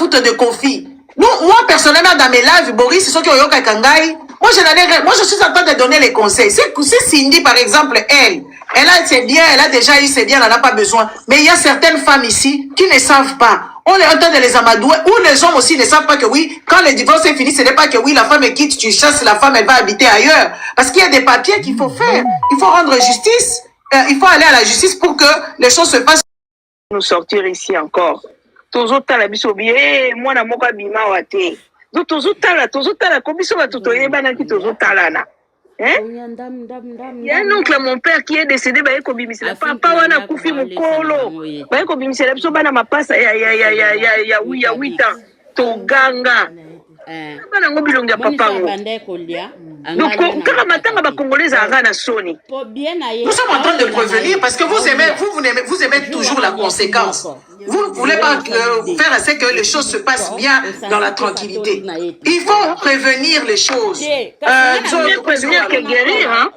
foutre de Kofi? Moi, personnellement, dans mes lives, Boris, c'est ceux qui ont eu Kangai. Moi, je suis en train de donner les conseils. C'est Cindy, par exemple, elle a ses biens, elle a déjà eu ses biens, elle n'en a pas besoin. Mais il y a certaines femmes ici qui ne savent pas. On est en train de les amadouer, ou les hommes aussi ne savent pas que oui, quand le divorce est fini, ce n'est pas que oui, la femme est quitte, tu chasses la femme, elle va habiter ailleurs. Parce qu'il y a des papiers qu'il faut faire. Il faut rendre justice. Il faut aller à la justice pour que les choses se passent. Nous sortir ici encore. Tozotala biso bien, moi na moka bima wate. Donc tozotala comme biso ba tutoye bana ki tozotala na. Hein? Il y a un oncle mon père qui est décédé ba ko bimisela papa wana kufi mukolo. Ba ko bimisela biso bana mapasa ya 8 ans. Toganga. Bana ngo bilonga papa ngo. Donc quand matanga ba congolais anga na soni. Nous sommes en train de prévenir parce que vous aimez toujours la conséquence. Vous ne voulez pas faire assez que les choses se passent bien dans la tranquillité. Il faut prévenir les choses. Prévenir que guérir, hein?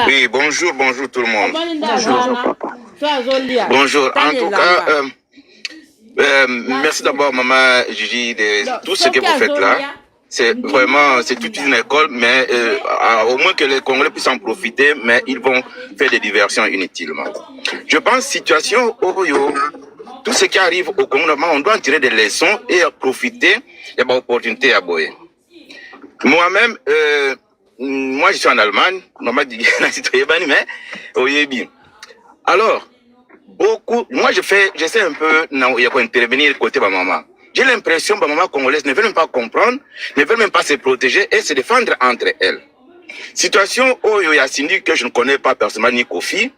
Oui, bonjour tout le monde. Bonjour. En tout cas, merci d'abord, maman Gigi, de tout ce que vous faites là. C'est vraiment, c'est toute une école, mais au moins que les Congolais puissent en profiter, mais ils vont faire des diversions inutilement. Je pense, situation Oyo, tout ce qui arrive au Congo, on doit en tirer des leçons et profiter des opportunités à Boye. Moi-même, moi je suis en Allemagne, maman dit mais Oyebi. Alors, moi j'essaie un peu d'intervenir côté de ma maman. J'ai l'impression que les mamans congolaises ne veulent même pas comprendre, ne veulent même pas se protéger et se défendre entre elles. Situation où il y a Cindy que je ne connais pas personnellement ni Kofi,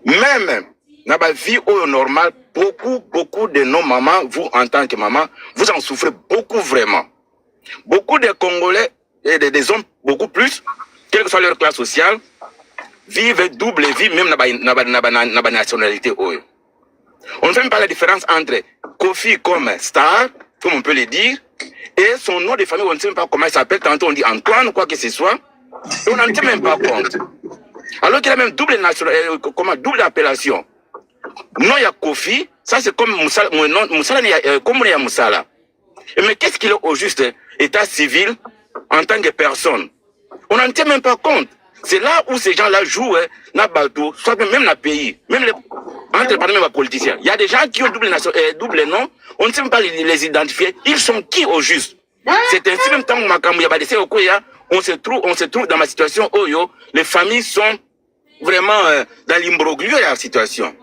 même dans la vie normale, beaucoup de nos mamans, vous en tant que maman, vous en souffrez beaucoup vraiment. Beaucoup de Congolais et des hommes, beaucoup plus, quelle que soit leur classe sociale, vivent double vie même dans la nationalité. On ne fait même pas la différence entre Kofi comme star, comme on peut le dire, et son nom de famille, on ne sait même pas comment il s'appelle. Tantôt on dit Antoine, quoi que ce soit. Et on n'en tient même pas compte. Alors qu'il a même double appellation. Non, il y a Kofi, ça c'est comme Moussala, comme il y a Moussala. Mais qu'est-ce qu'il est au juste état civil en tant que personne? On n'en tient même pas compte. C'est là où ces gens-là jouent, dans bateau, soit même dans le pays, même entre les politiciens. Il y a des gens qui ont double nom, on ne sait même pas les identifier. Ils sont qui au juste? C'est ainsi même temps on se trouve dans ma situation où les familles sont vraiment dans l'imbroglio de la situation.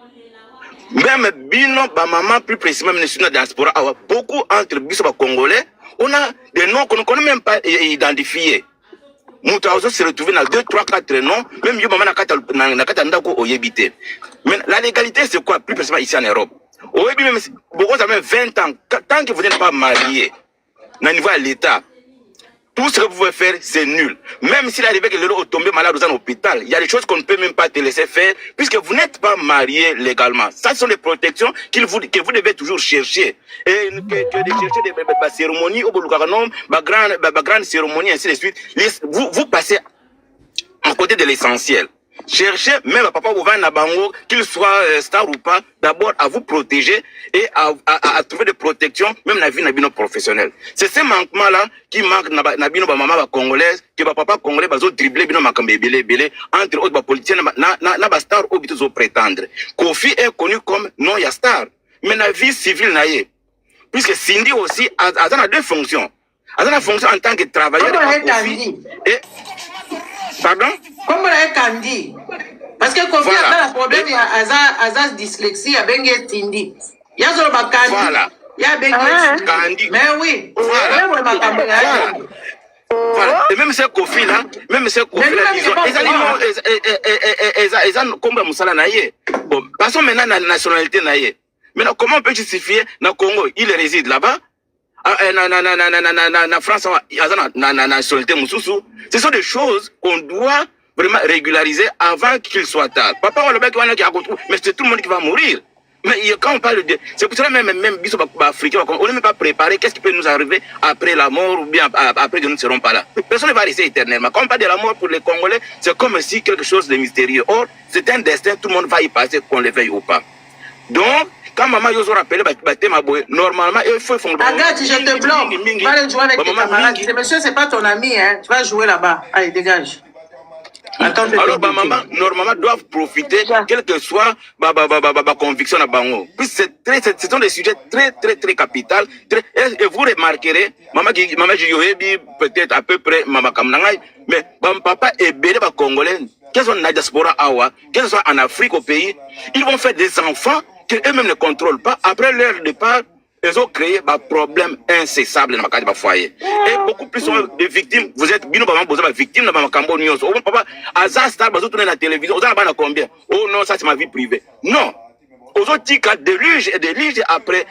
Même Bino, maman, plus précisément, même dans la diaspora, beaucoup entre les Congolais, on a des noms qu'on ne connaît même pas identifiés. Moutaouzo se retrouve dans 2, 3, 4 noms, même yo maman nakata ndako oyebite. Mais la légalité c'est quoi plus précisément ici en Europe? Oyebi même beaucoup ça même 20 ans tant que vous n'êtes pas marié, dans niveau à l'état, tout ce que vous pouvez faire c'est nul. Même s'il arrive que l'euro tombe malade dans un hôpital, il y a des choses qu'on ne peut même pas te laisser faire puisque vous n'êtes pas marié légalement. Ça ce sont des protections que vous devez toujours chercher. Et que de chercher des cérémonies au Bolukaranom, grande cérémonie ainsi de suite. Vous passez à côté de l'essentiel. Cherchez, même à Papa Ouvan Nabango, qu'il soit star ou pas, d'abord à vous protéger et à trouver des protections, même dans la vie nabino professionnelle. C'est ce manquement-là qui manque nabino ba maman ba congolaise, que ba papa congolais bazo dribbler bino makambe belé, entre autres ba politiciens na ba star ou bito zo prétendre. Kofi est connu comme non ya star, mais la vie civile naie. Puisque Cindy aussi a deux fonctions. Elle a la fonction en tant que travailleur de Kofi. Et pardon? Comment est Candy? Parce que Kofi a un problème, il y a Azaz dyslexie, il y a Bengue Tindi. Il y a Zoroba Candy. Voilà. Il y a Bengue Candy. Mais oui. Voilà. Voilà. Et même ces Kofi là, disons, ils ont comme Moussala Naye. Bon, passons maintenant à la nationalité Naye. Maintenant, comment on peut justifier dans le Congo, il réside là-bas? Na France, na nationalité Moussoussou. Ce sont des choses qu'on doit vraiment régulariser avant qu'il soit tard. Papa, mais c'est tout le monde qui va mourir. Mais quand on parle de... C'est pour cela même africain, on n'est même pas préparé. Qu'est-ce qui peut nous arriver après la mort ou bien après que nous ne serons pas là? Personne ne va rester éternellement. Quand on parle de la mort pour les Congolais, c'est comme si quelque chose de mystérieux. Or, c'est un destin, tout le monde va y passer, qu'on le veuille ou pas. Donc, quand maman yo rappelle ma boy normalement il faut fondre. Agathe, je te bloque. Va aller jouer avec tes camarades. Monsieur, c'est pas ton ami, hein. Tu vas jouer là-bas. Allez, dégage. Attends, alors maman normalement doivent profiter quelle que soit ma conviction à bango. Puis ce sont des sujets très capitaux. Et vous remarquerez maman Yoyebi peut-être à peu près maman Kamnangai, mais papa est belé ba congolais. Qu'elles sont dans la diaspora awa, qu'elles soient en Afrique au pays, ils vont faire des enfants qu'eux-mêmes ne contrôlent pas. Après leur départ, ils ont créé un problème incessable dans le foyer. Et beaucoup plus de victimes, vous êtes bien victimes dans le Cambodge. Oh, papa, Azar Star, vous tournez la télévision, vous avez combien? Oh non, ça c'est ma vie privée. Non. Aux autres cas, déluge et déluge après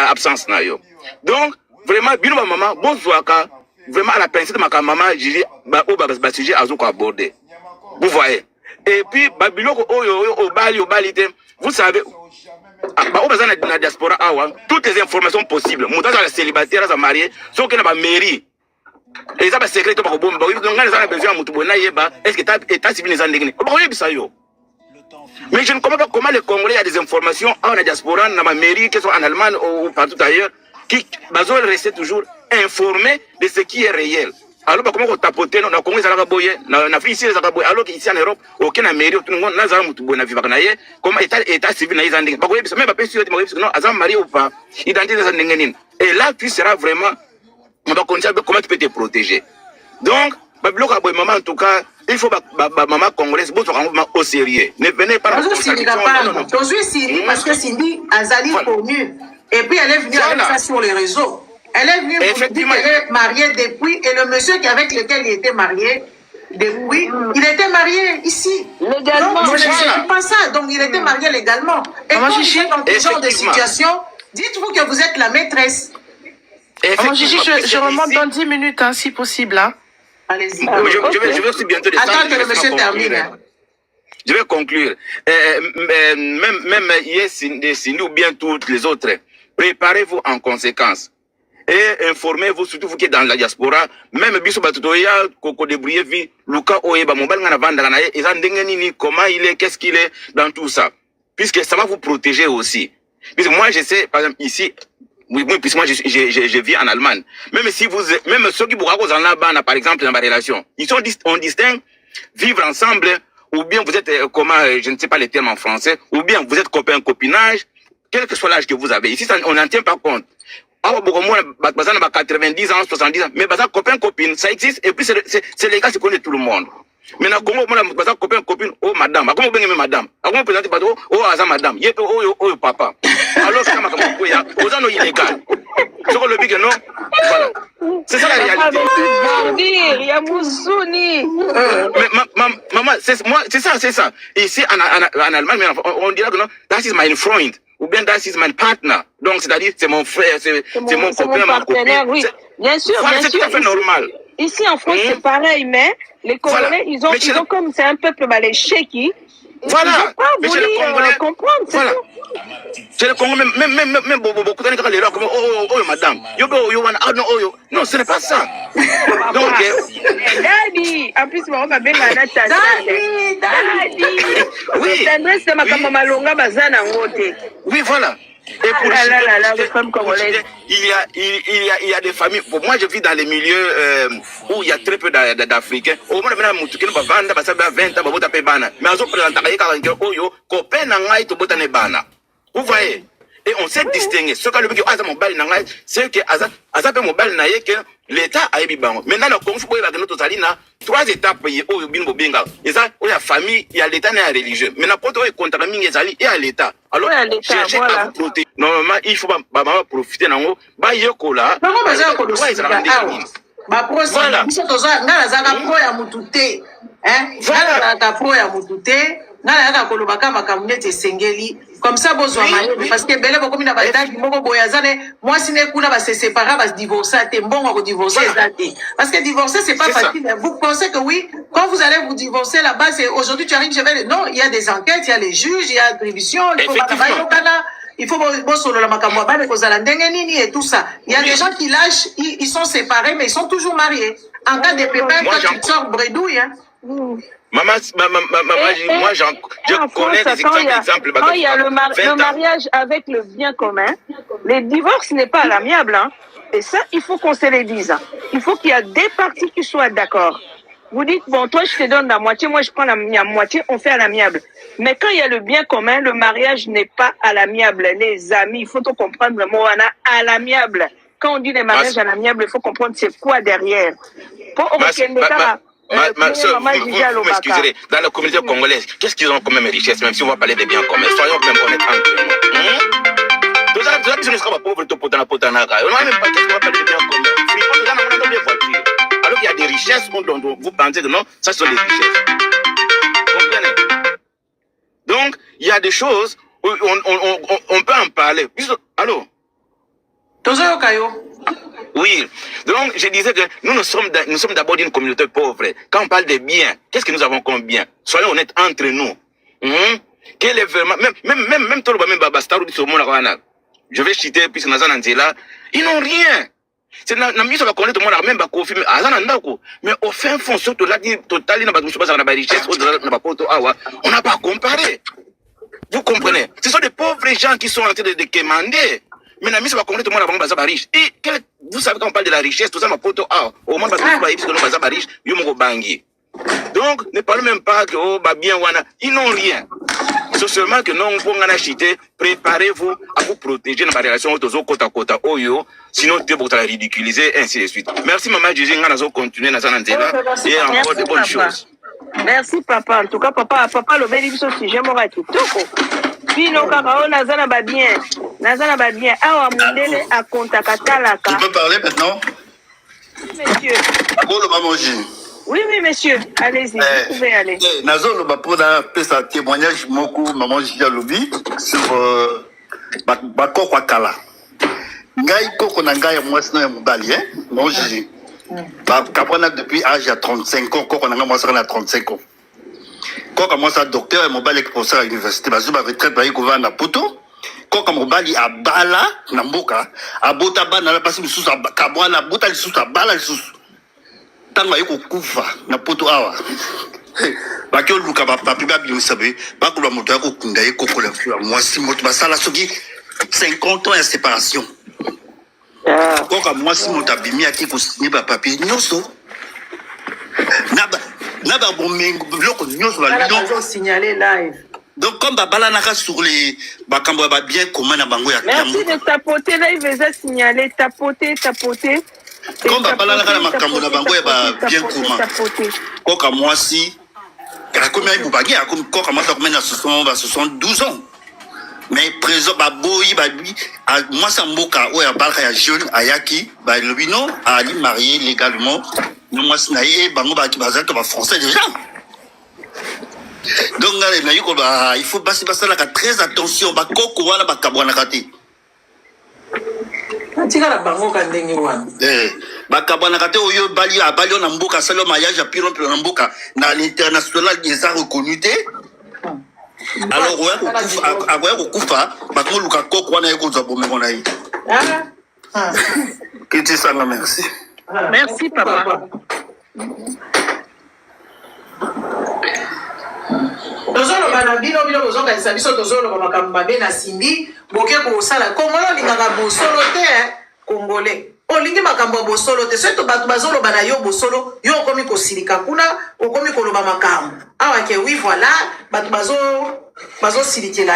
absence. Donc, vraiment, bien maman, bonsoir, vraiment à la pensée de ma maman, j'ai dit, au sujet à aborder. Vous voyez. Et puis, Babylone, au Bali, vous savez, dans la diaspora, toutes les informations possibles. Moutas à la célibataire, à la mariée, ceux qui n'ont pas mairie. Et ça, c'est secret, donc ils ont besoin de est-ce que tu as civil les endigués? Mais je ne comprends pas comment les Congolais ont des informations en la diaspora, dans la mairie, qu'ils soient en Allemagne ou partout ailleurs, qui doivent rester toujours informés de ce qui est réel. Alors, comment on tapote, on a commencé à la boyer, on a fait ici les Arabois, alors qu'ici en Europe, aucun mairie, tout le monde n'a jamais vu comment état civil n'a pas de même pas sûr, non, Azam marié ou pas, identité des Andengénines. Et là, tu seras vraiment, on va continuer comment tu peux te protéger. Donc, maman, en tout cas, il faut maman congolaise, bon, au sérieux. Ne venez pas parce que Cindy Azali connu. Et puis elle est venue avec ça sur les réseaux. Elle est venue pour dire qu'elle est mariée depuis, et le monsieur avec lequel il était marié, depuis, il était marié ici. Légalement. Donc, je ne sais pas ça. Donc, il était marié légalement. Et quand vous êtes dans ce genre de situation, dites-vous que vous êtes la maîtresse. Maman Chichi, je remonte dans 10 minutes, hein, si possible. Hein. Allez-y. Je vais aussi bientôt descendre. Attends que le monsieur termine. Je vais conclure. Même hier, Cindy ou bien toutes les autres, préparez-vous en conséquence. Et informez-vous, surtout vous qui êtes dans la diaspora, même biso batutoya, koko débrouiller vie, Luka Oeba, mon bel ngana vanda ngana, et zandengeni, comment il est, qu'est-ce qu'il est, dans tout ça. Puisque ça va vous protéger aussi. Puisque moi, je sais, par exemple, ici, oui, puisque moi, je vis en Allemagne. Même si vous, même ceux qui vous racontent en là-bas, par exemple, dans ma relation, on distingue vivre ensemble, ou bien vous êtes, comment, je ne sais pas les termes en français, ou bien vous êtes copain, copinage, quel que soit l'âge que vous avez. Ici, on n'en tient pas compte. Ah, beaucoup moins, 90 ans, 70 ans, mais baza copain, copine, ça existe, et puis c'est les gars qui connaissent tout le monde. Maintenant, comment on baza copain, copine, oh madame, comment on peut madame, comment on présente oh aza madame, yé oh papa. Alors, c'est comme ça, aux gens illégal. Sur le big, non? Voilà. C'est ça la réalité. Il y a Moussouni. Mais maman, c'est ça. Ici, en Allemagne, on dirait que non, that is my friend. Ou bien that is my partner. Donc, c'est-à-dire, c'est mon frère, c'est mon copain, ma copine. Oui, bien sûr, voilà, bien sûr. C'est tout à fait normal. Ici, en France, c'est pareil, mais les Congolais, voilà. ils ont comme c'est un peuple maléché qui... Voilà. Ils n'ont pas voulu comprendre, c'est voilà. tout. C'est le Congo, même beaucoup de gens comme oh madame, non, ce n'est pas ça. Donc, Daddy, en plus, on va bien Daddy. Oui. Oui, voilà. Et pour les femmes congolaises, il y a des familles. Pour moi, je vis dans les milieux où il y a très peu d'Africains. Au moins, maintenant, je suis vendre, parce que 20 ans, je suis bana. Mais je présente copain nangai to botane bana. Vous voyez? Et on sait distinguer. Ce que le mec a mon bal nangai, c'est que Aza mon bal naïe que l'État a ébi bango. Maintenant, le Congo, il y a notre salina, 3 étapes payées au bingo binga. Et ça, il y a famille, il y a l'État, il y a religieux. Maintenant, quand on est contre la mine, il y a l'État. Alors, cherchez à vous protéger. Normalement, il faut profiter d'un mot. Bah, il y a quoi là? Ba prosi biso toza ngala zaka pro ya mutute ngala zaka pro ya mutute ngala yaka koloba kama kamunete sengeli comme ça bozwa mayo parce que bele boko mina bataki moko boyazane moi sine kuna ba se séparer ba divorcer te mbongo ko divorcer ezate parce que divorcer c'est pas facile. Vous pensez que oui, quand vous allez vous divorcer là-bas, c'est aujourd'hui tu arrives, je vais non, il y a des enquêtes, il y a les juges, il y a l'attribution, il faut il faut et tout ça. Il y a des gens qui lâchent, ils sont séparés, mais ils sont toujours mariés. En cas de pépin, quand tu sors bredouille, Maman, moi, je connais des exemples. Quand il y a le mariage avec le bien commun, le divorce n'est pas à l'amiable. Hein. Et ça, il faut qu'on se le dise. Il faut qu'il y a des parties qui soient d'accord. Vous dites, bon, toi, je te donne la moitié, moi, je prends la moitié, on fait à l'amiable. Mais quand il y a le bien commun, le mariage n'est pas à l'amiable. Les amis, il faut tout comprendre le mot à l'amiable. Quand on dit les mariages à l'amiable, il faut comprendre c'est quoi derrière. Ma soeur, vous m'excuserez, dans la communauté congolaise, qu'est-ce qu'ils ont comme même richesse, même si on va parler des biens communs? Soyons même honnêtes entre nous. Tout ça, ne sera pas pauvre, tout pour on n'a même pas qu'est-ce qu'on va parler des biens communs. Alors qu'il y a des richesses dont vous pensez que non, ça ce sont des richesses. Comprenez? Donc, il y a des choses où on peut en parler. Allô? Oui, donc je disais que nous sommes d'abord d'une communauté pauvre. Quand on parle des biens, qu'est-ce que nous avons comme bien? Soyons honnêtes entre nous. Quel est vraiment, même tout le monde, je vais citer, puisque nous sommes là, ils n'ont rien. C'est la mise à connaître tout le monde, même Bakofi, mais au fin fond, surtout là, total, on n'a pas comparé. Vous comprenez? Ce sont des pauvres gens qui sont en train de demander. Mais la mise à connaître tout le monde, avant riche. Et vous savez quand on parle de la richesse, tout ça, ma pote, au moins, parce que nous sommes riches, nous sommes bangi. Donc, ne parlons même pas que, oh, bah, bien, ils n'ont rien. C'est seulement que non, on peut acheter, préparez-vous à vous protéger dans la relation aux autres côte à côte, sinon, tu vas la ridiculiser, ainsi de suite. Merci, maman, Jésus, on va continuer dans sa et encore de bonnes choses. Merci, papa. En tout cas, papa, le bel sujet, moi, tout. Bino kaka nazana ba bien awa mundele a kontakata. Tu peux parler maintenant? Monsieur. Oui, monsieur, allez-y, vous pouvez aller. Nazolo ba pour faire un témoignage moko maman Gigi Lobi sur bako kwa kala. Ngai koko na ngai moi sina mobali maman Gigi. Ba kapana depuis âge à 35 ans koko na ngai moi à 35 ans. Quand commence à docteur et mon bal est professeur à l'université, parce que ma retraite va y couver na poto. Quand mon bal est à bala, na mboka, à bota bana, la passe sous à kabwa, na bota sous à bala sous. Tant va y couva, na poto awa. Bah que le kaba papi ba bien sabe, bah que le moto ko kunda y koko le fleur. Moi si moto ba sala soki 50 ans de séparation. Quand moi si moto abimi aki ko signer ba papier nyoso. Naba bomengo bloko nyonso ba lion signaler live. Donc comme babala naka sur les bakambo ba bien comment na bango ya merci de tapoter live et signaler tapoter. Comme babala naka na makambo na bango ya ba bien comment. Koka moi si la combien vous bagé a comme koka moi ça combien na 72 ans. Mais présent ba boyi ba lui moi ça mboka o ya balka ya jeune ayaki ba lobino ali marié légalement. Nous moi sinaye bango ba kibaza to ba français déjà. Donc il faut passer là très attention ba koko wana ba kabwana kati. Tika la bango ka ndenge wana. Ba kabwana kati oyo bali na mboka salo mariage a piron na mboka na l'international ils ont reconnu té. Alors ouais kufa ba ko luka koko wana yeko za bomengo na yi. Kiti sana merci. Merci papa. Tozoloba na bino bozokanisa biso tozoloba makambo mabe na Simbi boke kosala kongolo olingaka bosolo te congolais olingi makambo ya bosolo te soki bato bazoloba na yo bosolo yo okomi kosilika kuna okomi koloba makambo awa ke oui voilà bato bazosilikela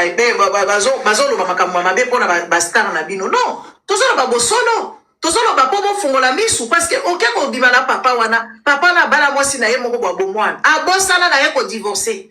bazoloba makambo ya mabe mpona bastar na bino non tozoloba bosolo tozoloba po bofungola misu parce que oke kobima na papa wana papa na bala mwasi na ye moko bwa bomwana abosana na ye kodivorce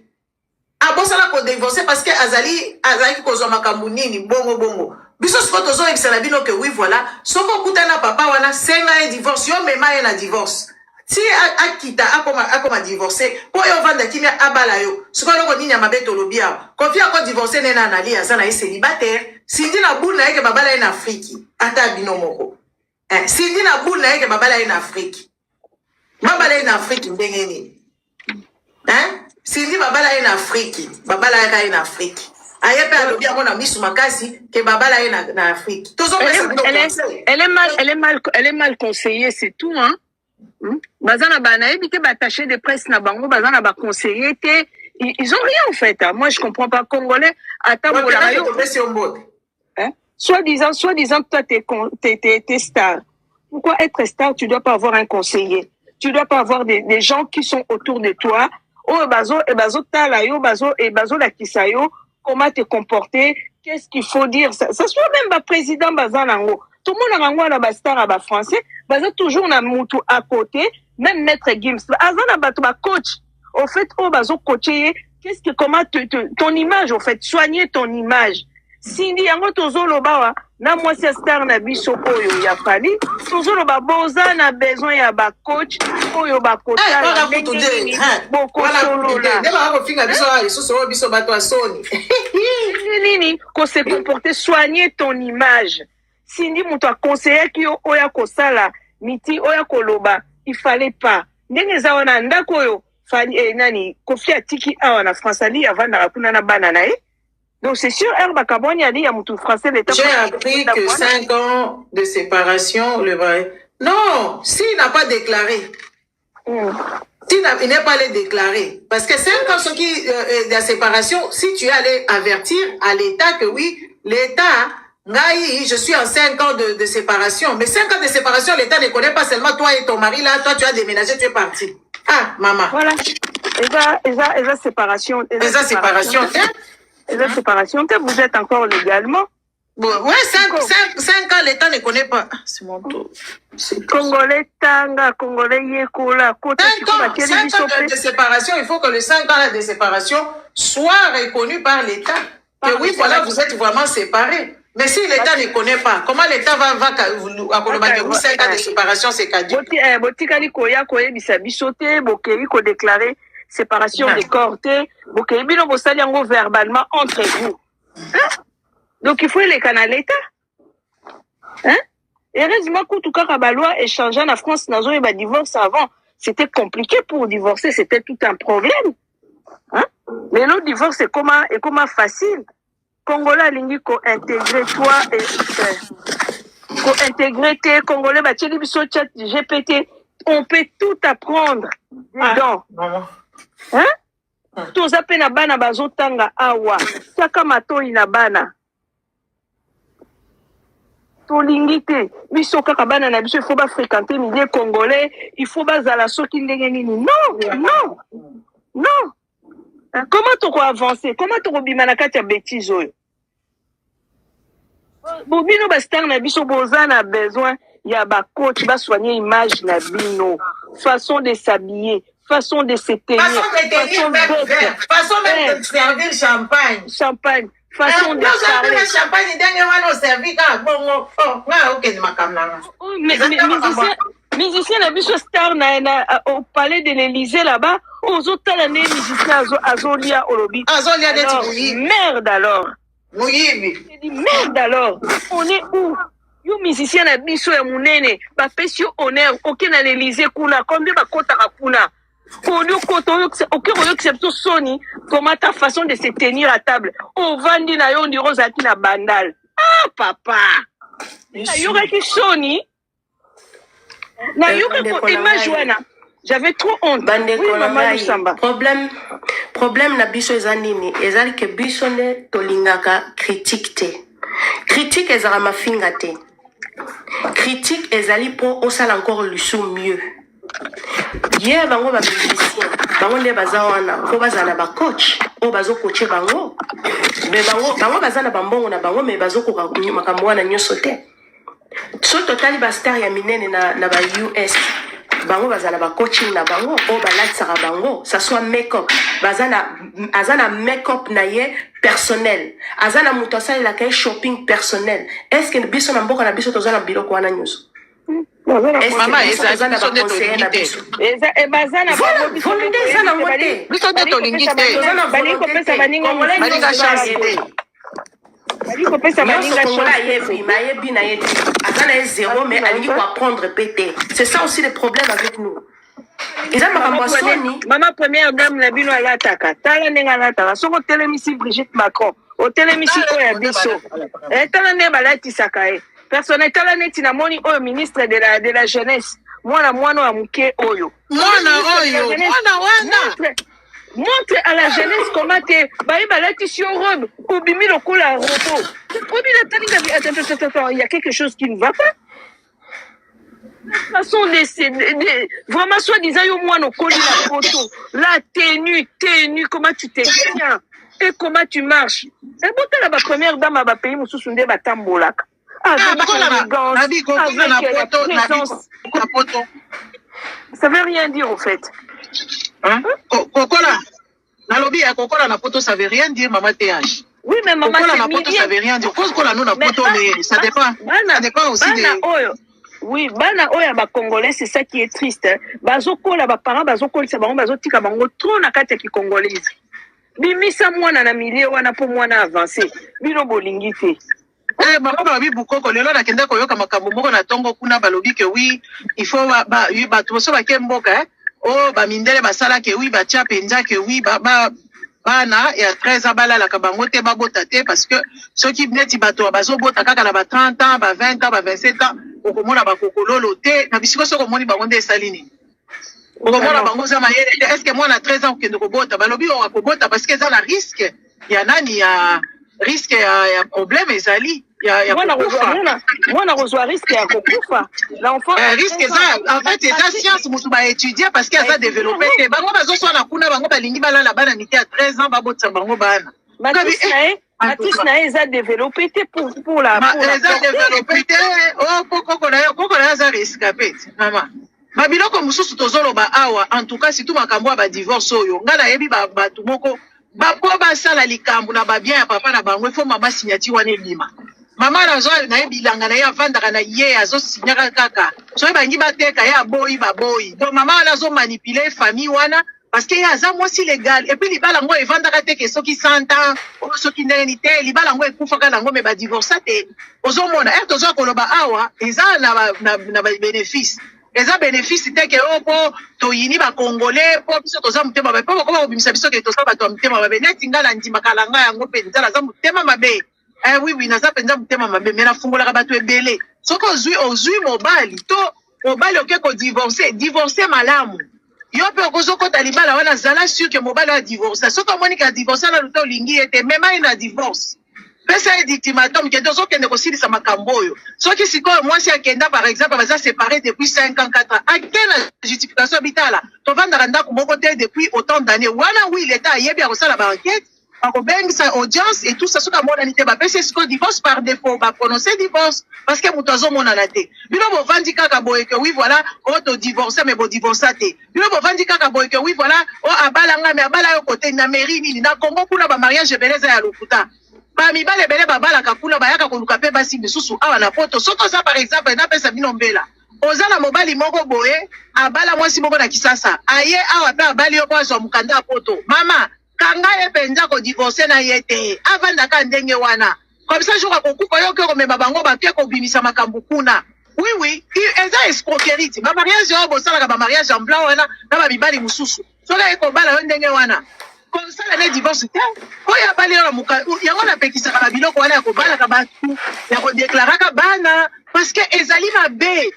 abosana kodivorce parce que azali kozwa makambo nini bongo biso siko tozoyebisa na bino ke oui voilà soko okuta na papa wana senga ye divorce yo mema ye na divorce si akita akoma divorce po yo vanda kimia abala yo siko loko nini ya mabe tolobi awa kofi ako divorce nena anali aza na ye célibataire sindi na bulu na ye ke babala ye na Afriki ata bino moko sindi na bulu na ye ke babala ye na Afriki babala ye na Afriki ndenge nini sindi babala ye na Afriki babala ye na Afriki aye pe alobi yango na misu makasi ke babala ye na Afriki elle est mal conseillée c'est tout hein Bazana banaïbi te bataché de presse na bango, bazana ba conseiller te. Ils ont rien en fait. Hein. Moi je comprends pas congolais. Attends pour la radio. Hein? Soi-disant, toi t'es star. Pourquoi être star, tu dois pas avoir un conseiller. Tu dois pas avoir des gens qui sont autour de toi. Oh bazo tala yo bazo la kisayo. Comment te comporter? Qu'est-ce qu'il faut dire? Ça soit même ba président bazanango. Tout le monde a un star à français, baza toujours na mutu à côté, même maître Gims. Azana ba coach. Au fait, oh bazo coacher, comment ton image au fait, soigner ton image. Sindi yango tozolo bawa na mwasi star na biso oyo ya fali, tozolo ba boza na besoin ya ba coach oyo ba kota la ndenge boko solo la. Ndeba ko finga biso ali so biso bato asoni. Nini ko se comporter, soigner ton image. Sindi mutu a conseiller ki oya kosala miti oya koloba, il fallait pas. Ndenge za wana ndako yo fali nani Kofi Atiki awa na France ali avant na kuna na banana Donc c'est sûr Herba Kaboni a dit à mutu français l'état. J'ai appris que 5 ans de séparation le vrai. Non, s'il n'a pas déclaré. Il n'est pas allé déclarer. Parce que 5 ans de la séparation, si tu es allé avertir à l'État que oui, l'État je suis en 5 ans de séparation. Mais 5 ans de séparation, l'État ne connaît pas seulement toi et ton mari. Là, toi, tu as déménagé, tu es parti. Ah, maman. Voilà. Et ça, séparation. Et ça, séparation. Vous êtes encore légalement. Bon, ouais, 5 ans, l'État ne connaît pas. C'est mon tour. Congolais Tanga, Congolais Yekola, 5 ans de séparation, il faut que les 5 ans de séparation soient reconnus par l'État. Que oui, voilà, vous êtes vraiment séparés. Mais si l'État ne connaît pas, comment l'État va 5 ans de séparation, c'est caduc. Botikali koya koye bisabisote, bokei ko déclarer séparation des corps, bokei bino bosali yango verbalement entre vous. Donc il faut les canaux l'État. Hein? Heureusement que tout cas la loi échangeait en France nazo et divorce avant, c'était compliqué pour divorcer, c'était tout un problème. Hein? Mais le divorce est comment facile. Congolais lingi ko intégrer toi et ko intégrer tes Congolais bateli biso chat GPT, on peut tout apprendre dedans. Hein? Tous appels na bana bazotanga awa, saka matoi na bana. Tolingite, biso kaka bana na biso il faut pas fréquenter milieu congolais, il faut bazala soki ndenge nini. Non. Comment tu vas avancer? Comment tu vas bimana kati ya bêtise oyo? Bobino ba star na biso boza na besoin ya ba coach ba soigner image na bino, façon de s'habiller, façon de se tenir, façon même de servir champagne, façon de parler. Champagne dernier on servi ka bongo. OK makamnanga. Musicien na biso star na au palais de l'Élysée là-bas, aux autres les musiciens azolia olobi. Azolia de merde alors. Oui. Merde alors. On est où? Yo musicien na biso ya munene, ba pesio honneur, aucun na l'Élysée kuna, combien ba kota kuna. Aucun accepte Sony, comment ta façon de se tenir à table. On vandi na yo ndiro zaki na bandal. Ah papa. Na yo ki Sony. Na yo ko image wana. J'avais trop honte. Oui, maman, problème na biso ezanini ezali ke biso ne tolingaka critique te. Critique ezala mafinga te. Critique ezali po osala encore lusu mieux. Hier bango ba musicien, bango ne bazawana, ko bazana ba coach, o bazo coacher bango. Mais bango bazana bambongo na bango mais bazo ko makambo na nyoso te. So totali ba star ya minene na ba US. Bango bazana ba coaching na bango o balatsaka bango, ça soit make-up azana make-up na ye personnel, azana muto asali la kay shopping personnel. Est-ce que biso na mboka na biso tozana biloko wana nyuso? Maman azana ba conseiller na biso. Bazana ba volonté ezana ngote. Biso de tolingite. Bali ko pesa baninga chance. Aliko pesa baninga mayebi na yeti azana est zéro mais alingi ko apprendre pété. C'est ça aussi le problème avec nous. Eza makambo soni mama première dame na bino alataka tala nenga lataka soko telemisi Brigitte Macron o telemisi oya biso tala ne balati sakae personnel tala neti na moni o ministre de la jeunesse mwana wa muke oyo. Montre à la jeunesse comment t'es. Bah, là, tu sur robe. Au bimi, le col à robot. Attends, il y a quelque chose qui ne va pas. La façon vraiment, soi-disant, il y a moins de colis la photo. La tenue, comment tu t'es bien. Et comment tu marches. Et bon, t'as la première dame à pays, moussou sunde, ba tambolak. Avec l'élégance, avec la présence. Ça veut rien dire, en fait. Hein? Kokola, nalobi ya kokola na poto ça veut rien dire maman TH. Oui mais maman kokola na poto ça veut rien dire. Kokola nous na poto mais ça dépend aussi de oui, bana oya ba congolais c'est ça qui est triste. Bazokola ba parents bazokola ça bango bazotika bango trop na kati ki congolaise. Bimisa mwana na milieu wana po mwana avancer. Bino bolingi te. Maman balobi bukoko lelo na kenda koyoka makambo moko na tongo kuna balobi ke oui, il faut ba to so ba kemboka oh ba mindele basala ke oui ba tia penza ke oui bana ya 13 ans balala ka bango te babota te parce que ceux qui neti bato bazobota kaka na ba 30 ans ba 20 ans ba 27 ans okomona ba kokololo te na bisiko soko moni bango nde salini okomona bango za mayele est-ce que moi na 13 ans ke ndokobota balobi o akobota parce que ça la risque ya nani ya risque ya problème ezali ya mwana rozwa risque ya kokufa l'enfant risque ça en fait c'est ça science mutu ba étudier parce que ça développer te bango bazo sona kuna bango balingi balala bana miti à 13 ans babotsa bango bana Matis na eza développé pour la eza développé te oh koko na za risque pete maman babiloko mususu tozoloba awa en tout cas si tout makambo ba divorce oyo ngala yebi batu moko bapo basala likambo na babien ya papa na bango ifo mama signati wana ebima mama na zo na ebilanga na ye avandaka na ye azo signaka kaka so bangi bateka ya boyi baboyi donc mama na zo manipuler famille wana parce que ya za mwasi légal et puis libala ngo evandaka te ke soki 100 ans o soki ndeni te libala ngo ekufaka nango me ba divorce te ozomona tozo koloba awa eza na ba bénéfice eza bénéfice te ke opo toyini ba congolais po biso toza mutema ba po ko bimisa biso ke toza bato mutema ba neti ngala ndima kalanga yango pe nzala za mutema mabe oui naza penza mutema mabe mais na fungola bato ebele soko ozui mobali to mobali oke ko divorcer malamu yo pe okozoko talibala wana zala sûr que mobali a divorcer soko moni ka divorcer na luto lingi ete même ina divorce pesa ultimatum que deux autres ne concilient sa makamboyo. Soit qui si quoi moi si akenda par exemple va séparé depuis 5 ans 4 ans. À quelle justification habitala? To vanda randa ko côté depuis autant d'années. Wana oui l'état yebi a reçu la banquette. On beng sa audience et tout ça ce que mon anité ba pesa ce qu'on divorce par défaut va prononcer divorce parce que mutozo mon anaté. Bino bo vandi kaka boye que oui voilà on to divorcer mais bo divorcer. Bino bo vandi kaka boye que oui voilà o abalanga mais abala yo côté na mairie ni na Congo kuna ba mariage beleza ya lokuta. Ba mibale bele babala kakuna bayaka koluka pe basi bisusu awa na poto soto ça par exemple na pesa bino mbela ozala mobali moko boye abala mwasi moko na kisasa aye awa pe abali yo kwa mukanda poto mama kanga ye penza ko divorcer na yete avanda ka ndenge wana comme ça jour akokufa yo ko mema bango ba ke ko bimisa makambu kuna oui eza escroquerie ba mariage yo bo sala ka ba mariage en blanc wana na ba mibali mususu sola eko bala yo ndenge wana comme ça la divorce te oya bali na muka yango na pekisa ka biloko wana ko bala ka batu ya ko déclarer ka bana parce que ezali mabe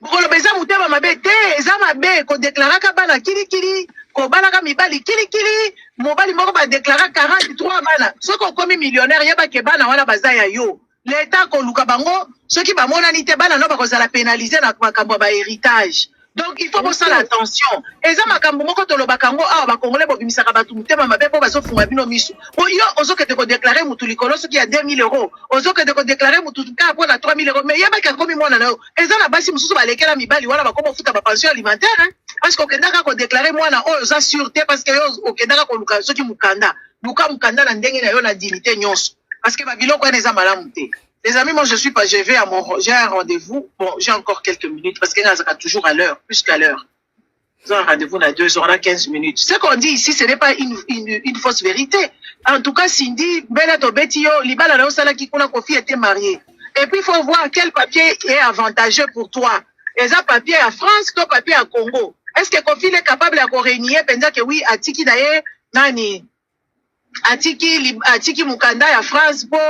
bokolo beza mutema mabe te eza mabe ko déclarer ka bana kili ko bala ka mibali kili mobali moko ba déclarer 43 bana soko komi millionnaire yeba ke bana wana bazaya yo l'état ko luka bango soki ba monani te bana no ba ko zala pénaliser na makambo ba héritage. Donc il faut penser l'attention. Eza makambo moko toloba kango awa ba congolais bo bimisaka batu mutema mabe po bazo funga bino misu. Bo yo ozoke te ko déclarer mutu likolo soki ya 2000 €. Ozoke te ko déclarer mutu ka po na 3000 €. Mais yeba ka komi mwana na yo. Eza na basi mususu ba lekela mibali wala ba komo futa ba pension alimentaire hein. Parce que okendaka ko déclarer mwana o za sûreté parce que yo okendaka ko luka soki mukanda. Luka mukanda na ndenge na yo na dignité nyonso. Parce que ba biloko ene za malamu te. Les amis, moi je vais à j'ai un rendez-vous. Bon, j'ai encore quelques minutes parce qu'il y a toujours à l'heure, plus qu'à l'heure. J'ai un rendez-vous à 2 heures, on a 15 minutes. Ce qu'on dit ici, ce n'est pas une fausse vérité. En tout cas, Cindy, Benato Betio, Libala Laosala qui kuna Kofi était marié. Et puis il faut voir quel papier est avantageux pour toi. Est-ce un papier à France, ton papier à Congo? Est-ce que Kofi est capable de régner pendant que oui, Atiki d'ailleurs, nani? Atiki Mukanda à France pour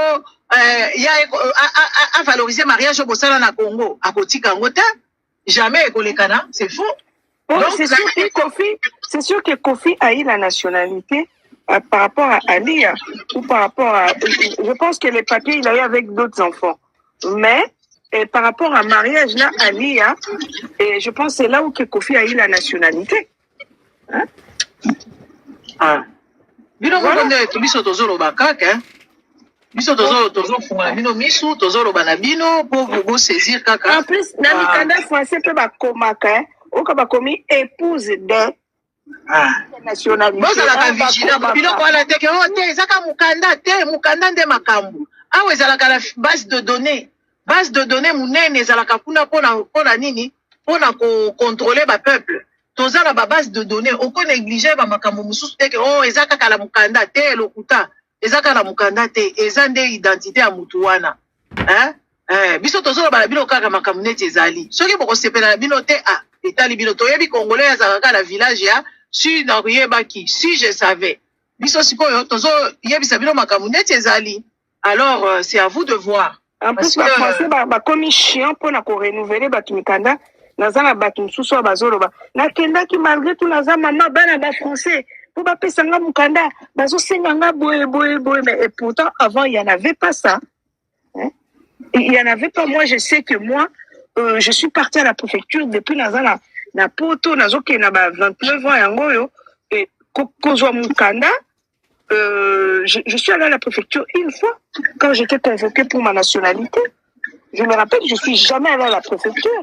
a valoriser mariage au Bosala na Congo. A kotika ngote. jamais Ekolekana, c'est faux. Bon, c'est sûr que Kofi a eu la nationalité par rapport à Alia ou par rapport à... Je pense que les papiers, il a eu avec d'autres enfants. Mais par rapport à mariage, là, Alia, et je pense que c'est là où que Kofi a eu la nationalité. Hein? Ah. Bino voilà. Biso tozolo bakaka, hein? Biso tozo funga bino misu tozolo bana bino pour vous saisir kaka. En plus, dans le Canada français peut ba komaka, ou ka ba komi épouse de nationalité. Bon, ça la vigilant, bino ko la teke o te ezaka mukanda nde makambu. Ah ouais, ezalaka la base de données munene ezalaka kuna pona nini? Pona ko contrôler ba peuple. Toza la base de données, oko négliger ba makambu mususu teke oh ezaka kala mukanda te lokuta. Ezaka la mukanda te, ezande identité ya mutu wana. Hein? Biso tozo ba bino kaka makambu neti ezali. Soki boko sepela bino te etali bino toyebi congolais azaka la village ya si na yebaki si je savais. Biso sikoyo tozo yebisa bino makambu neti ezali. Alors c'est à vous de voir. En plus ba français ba komi chiant pour na ko renouveler ba mikanda. Nazana batu msusu wa bazoloba. Na kenda ki malgré tout naza mama bana ba français. Pour ba pesanga mukanda, bazo senganga boye. Mais et pourtant avant il y en avait pas ça. Hein? Il y en avait pas. Moi je sais que moi je suis partie à la préfecture depuis nazana na poto nazo ke na ba 29 ans yango yo et kozwa mukanda je suis allée à la préfecture une fois quand j'étais convoquée pour ma nationalité. Je me rappelle, je suis jamais allée à la préfecture.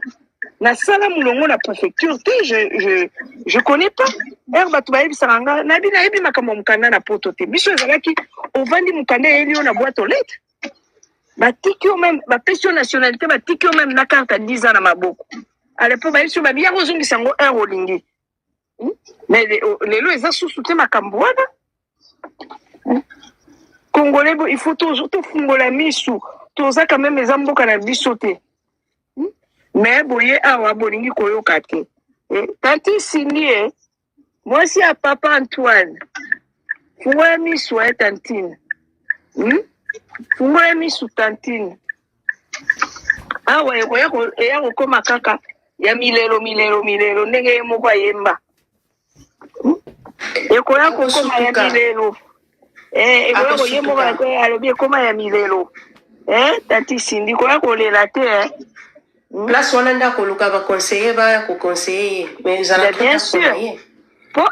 Na sala mulongo la préfecture je connais pas batu ba ebisanga na bina ebi makambo mukanda na poto te biso ezalaki ovandi mukanda elio na boîte aux lettres batiki même ba pension nationalité batiki même na carte à 10 ans na maboko à l'époque ba biso ba bien ozongisa ngo un olingi mais lelo eza susu te makambo wana congolais il faut toujours to fungola misu toza quand même eza mboka na biso te. Mais boye awa bolingi koyoka te. Tanti Cindy, moi si à papa Antoine, fungwa misu ya tantine. Fungwa misu tantine. Awa eya kokoma kaka ya milelo ndenge moko yemba. Ekoya kokoma ya milelo. Ekoya koyemba ko alobi ekoma ya milelo. Tanti Cindy koya kolela te place wana nda koluka ba conseiller ba ko conseiller mais zala bien sûr pour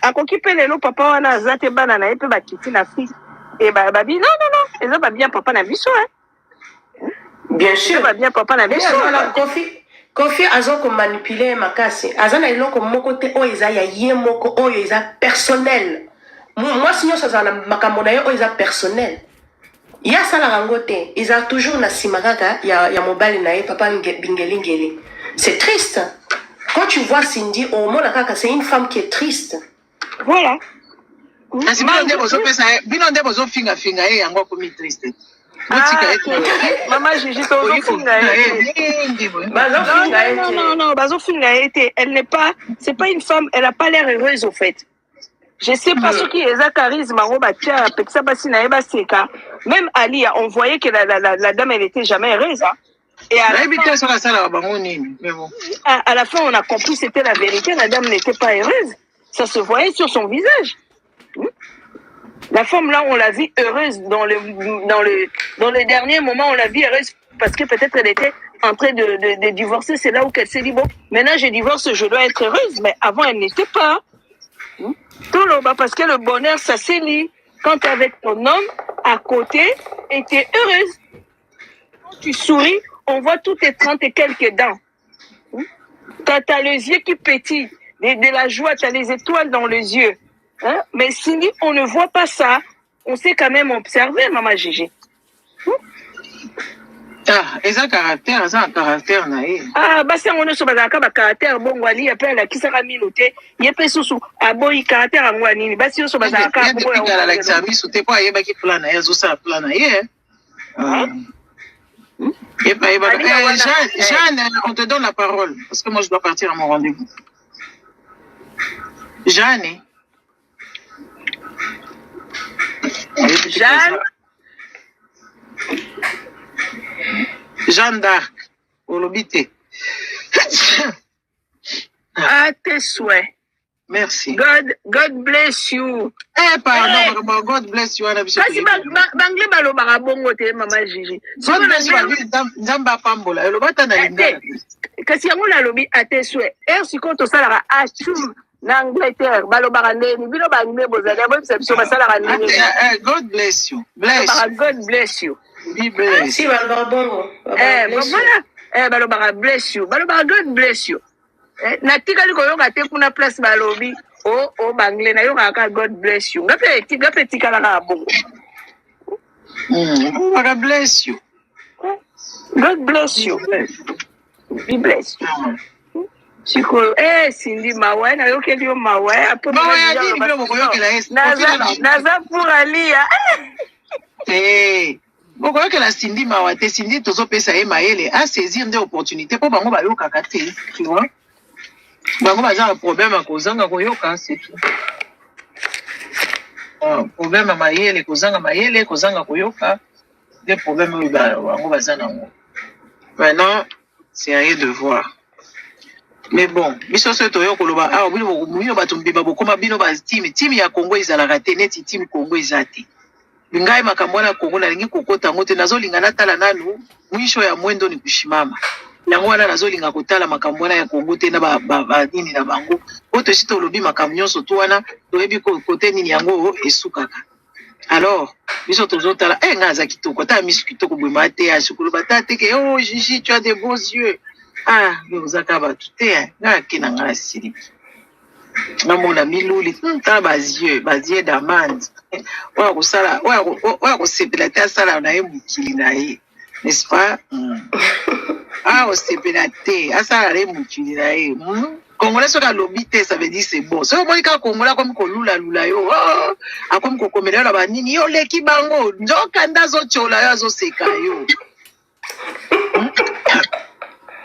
akokipe lelo papa wana azate bana na epe bakiti na fille et babi non eza ba bien papa na biso bien sûr ba bien papa na biso Kofi azo ko manipuler makasi azana iloko moko te o eza ya ye moko o eza personnel moi sinon ça zala makambo na yo o eza personnel. Il y a ça la rangote. Ils ont toujours na simakaka. Il y a mobile nae papa bingelingeli. C'est triste. Quand tu vois Cindy au monde kaka, c'est une femme qui est triste. Voilà. Binonde bozo finga yango komi triste. Maman Gigi to finga non, bazo finga été. Elle n'est pas, c'est pas une femme, elle a pas l'air heureuse au fait. Je sais pas ce qui est un charisme, même Ali, on voyait que la dame, elle était jamais heureuse. Hein. Et à la fin, on a compris que c'était la vérité, la dame n'était pas heureuse. Ça se voyait sur son visage. La femme, là, on l'a vue heureuse dans les derniers moments, on l'a vue heureuse parce que peut-être elle était en train de divorcer. C'est là où elle s'est dit, bon, maintenant je divorce, je dois être heureuse. Mais avant, elle n'était pas. Parce que le bonheur, ça s'élit. Quand tu es avec ton homme, à côté, et tu es heureuse. Quand tu souris, on voit toutes tes 30 et quelques dents. Quand tu as les yeux qui pétillent, de la joie, tu as les étoiles dans les yeux. Hein? Mais si on ne voit pas ça, on sait quand même observer, maman Gigi. Et ça, caractère, naïf. Bah, c'est on est sur le caractère, bon, Wali, après, la qui sera minoté, il y a pas sous à boy caractère à moi, ni, bah, si on se base à la service, ou t'es pas, il y a qui plan, il y a tout ça, plan, Jeanne, on te donne la parole, parce que moi, je dois partir à mon rendez-vous. Jeanne. Jeanne d'Arc, au Lobité. À tes souhaits. Merci. God bless you. Pardon, God bless you. Kasi bangle balobaka bongo te mama Gigi. God bless you. Nzamba pambola. Elobata na lingala. Kasi yango nalobi à tes souhaits. Sikoyo tosalaka achum na Angleterre balobaka ndeni bino bangle bozali boyebisa biso basalaka ndeni. God bless you. Bless. God bless you. Be blessed. Si balobaka bongo. Voilà. Balobaka bless you. Balobaka God bless you. Natikali koyoka te kuna place balobi o bangle na yoka ka God bless you. Gape tikala na bongo. God bless you. God bless you. Be blessed. Siko Cindy mawe na yokeli yo mawe apo naza pour alia. Bokoyokela Cindy mawa te Cindy tozopesa ye mayele a saisir des opportunités po bango bayokaka te, tu vois. Bango baza na problème à kozanga koyoka, c'est tout. Problème à mayele kozanga koyoka, des problèmes où bango baza nango. Maintenant, c'est à rien de voir. Mais bon, biso so toyo koloba bino batumbi babokoma bino ba team ya Congo ezalaka te neti team Congo ezate. Bingai makambo na Congo nalingi kokota ngote nazolinga natala nanu mwisho ya mwendo ni kushimama. Yango wana nazolinga kotala makambo na ya Congo te na ba nini na bango. Oto sito lobi makambo nyonso to wana toyebi kote nini yango esukaka. Alors, biso tozotala ngaza kitoko ta misu kitoko bwema te ya shukulu batate ke Gigi tu as des beaux yeux. Vous avez tout été, nga siri. Namona miluli, ta bazieux d'amande. Oya ko sepela ta sala na ye mukili na ye. N'est-ce pas? Ko sepela te, asala na ye mukili na ye. Congolais soka lobi te, ça veut dire c'est bon. So moi ka Congolais comme ko lula yo. Akom ko komela na banini yo leki bango. Njoka ndazo chola yo zo seka yo.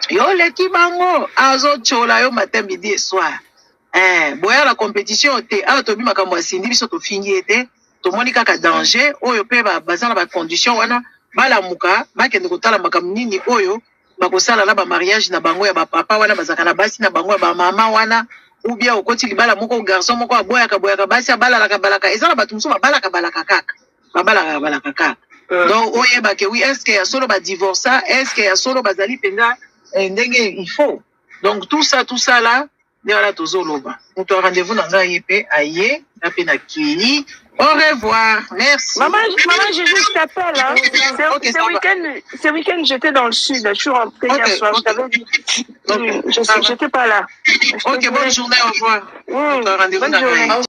Yo leki bango azo chola yo matin midi et soir. Boya la compétition te to bi makambo asindi biso to fingi ete to moni kaka danger oyo pe bazana ba condition wana bala muka bakende kotala makambo nini oyo bakosala na ba mariage na bango ya ba papa wana bazaka na basi na bango ya ba mama wana ou bien okoti libala moko garçon moko aboya ka basi abala la balaka ezala batu muso babala ka kaka babala kaka. Donc oyeba ke oui est-ce que ya solo ba divorce est-ce que ya solo bazali penga ndenge il faut. Donc tout ça là voilà tozoloba. On te rendez-vous dans un IP aye na pena kili. Au revoir. Merci. Maman Gigi, je t'appelle hein. Ce week-end j'étais dans le sud, je suis rentrée hier soir, je t'avais dit. J'étais pas là. OK, bonne journée, au revoir. On te rendez-vous dans un